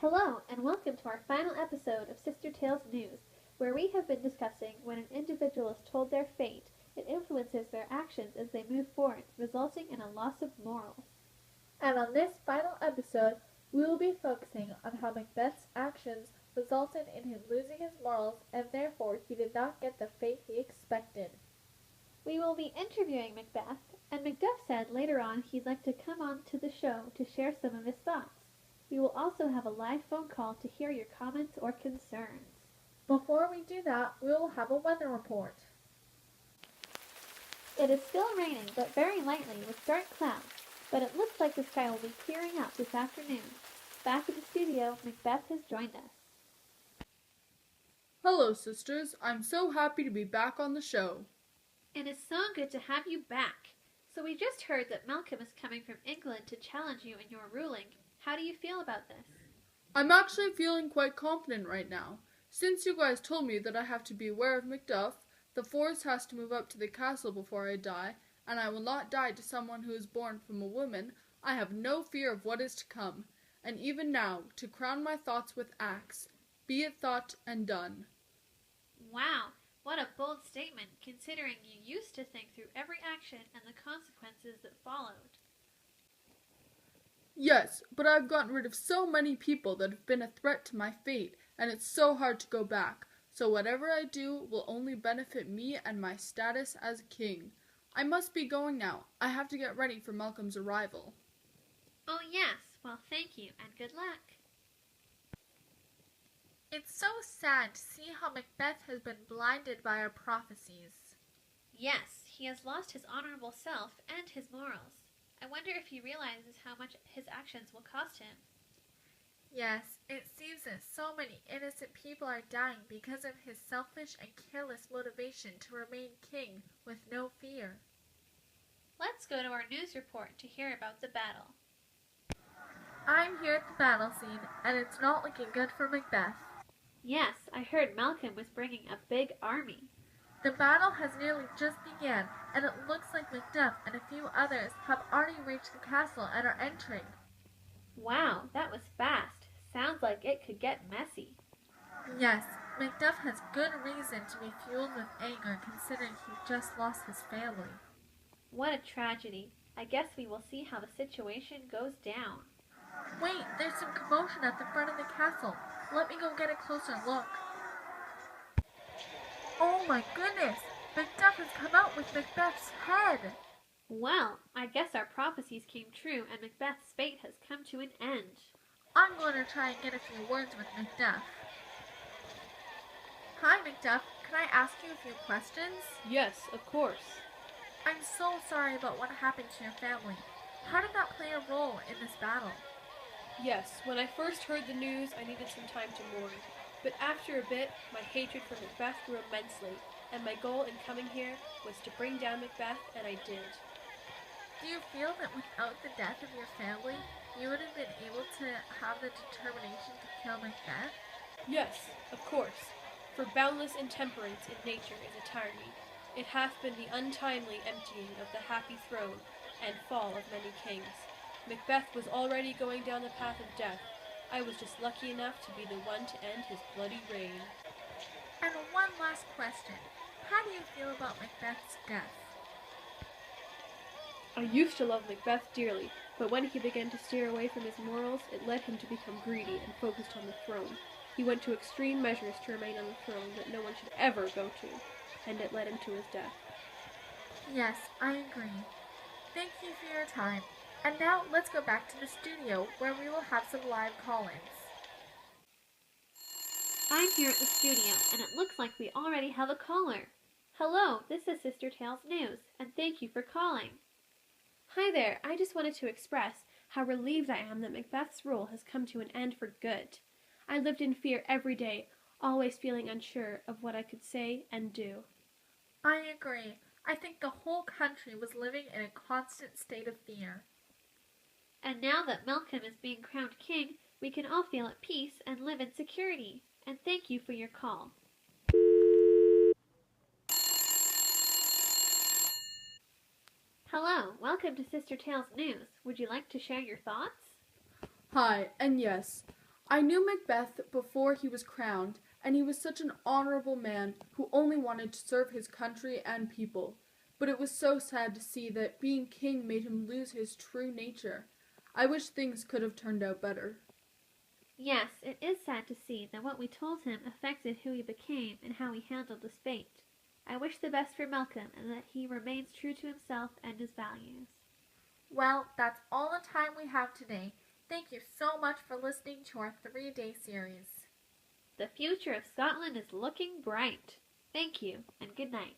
Hello, and welcome to our final episode of Sister Tales News, where we have been discussing when an individual is told their fate, it influences their actions as they move forward, resulting in a loss of morals. And on this final episode, we will be focusing on how Macbeth's actions resulted in him losing his morals and therefore he did not get the fate he expected. We will be interviewing Macbeth, and Macduff said later on he'd like to come on to the show to share some of his thoughts. We will also have a live phone call to hear your comments or concerns. Before we do that, we will have a weather report. It is still raining, but very lightly with dark clouds, but it looks like the sky will be clearing up this afternoon. Back in the studio, Macbeth has joined us. Hello, sisters. I'm so happy to be back on the show. It is so good to have you back. So we just heard that Malcolm is coming from England to challenge you in your ruling. How do you feel about this? I'm actually feeling quite confident right now. Since you guys told me that I have to be aware of Macduff, the forest has to move up to the castle before I die, and I will not die to someone who is born from a woman, I have no fear of what is to come. And even now, to crown my thoughts with axe, be it thought and done. Wow, what a bold statement, considering you used to think through every action and the consequences that followed. Yes, but I've gotten rid of so many people that have been a threat to my fate, and it's so hard to go back. So whatever I do will only benefit me and my status as a king. I must be going now. I have to get ready for Malcolm's arrival. Oh yes, well thank you and good luck. It's so sad to see how Macbeth has been blinded by our prophecies. Yes, he has lost his honorable self and his morals. I wonder if he realizes how much his actions will cost him. Yes, it seems that so many innocent people are dying because of his selfish and careless motivation to remain king with no fear. Let's go to our news report to hear about the battle. I'm here at the battle scene, and it's not looking good for Macbeth. Yes, I heard Malcolm was bringing a big army. The battle has nearly just begun, and it looks like Macduff and a few others have already reached the castle and are entering. Wow, that was fast. Sounds like it could get messy. Yes, Macduff has good reason to be fueled with anger considering he just lost his family. What a tragedy. I guess we will see how the situation goes down. Wait, there's some commotion at the front of the castle. Let me go get a closer look. Oh my goodness! Macduff has come out with Macbeth's head! Well, I guess our prophecies came true and Macbeth's fate has come to an end. I'm going to try and get a few words with Macduff. Hi, Macduff. Can I ask you a few questions? Yes, of course. I'm so sorry about what happened to your family. How did that play a role in this battle? Yes, when I first heard the news, I needed some time to mourn. But after a bit, my hatred for Macbeth grew immensely, and my goal in coming here was to bring down Macbeth, and I did. Do you feel that without the death of your family, you would have been able to have the determination to kill Macbeth? Yes, of course, for boundless intemperance in nature is a tyranny. It hath been the untimely emptying of the happy throne, and fall of many kings. Macbeth was already going down the path of death. I was just lucky enough to be the one to end his bloody reign. And one last question. How do you feel about Macbeth's death? I used to love Macbeth dearly, but when he began to steer away from his morals, it led him to become greedy and focused on the throne. He went to extreme measures to remain on the throne that no one should ever go to, and it led him to his death. Yes, I agree. Thank you for your time. And now let's go back to the studio where we will have some live call-ins. I'm here at the studio, and it looks like we already have a caller. Hello, this is Sister Tales News, and thank you for calling. Hi there, I just wanted to express how relieved I am that Macbeth's rule has come to an end for good. I lived in fear every day, always feeling unsure of what I could say and do. I agree. I think the whole country was living in a constant state of fear. And now that Malcolm is being crowned king, we can all feel at peace and live in security. And thank you for your call. Hello, welcome to Sister Tales News. Would you like to share your thoughts? Hi, and yes, I knew Macbeth before he was crowned, and he was such an honorable man who only wanted to serve his country and people. But it was so sad to see that being king made him lose his true nature. I wish things could have turned out better. Yes, it is sad to see that what we told him affected who he became and how he handled his fate. I wish the best for Malcolm and that he remains true to himself and his values. Well, that's all the time we have today. Thank you so much for listening to our 3-day series. The future of Scotland is looking bright. Thank you, and good night.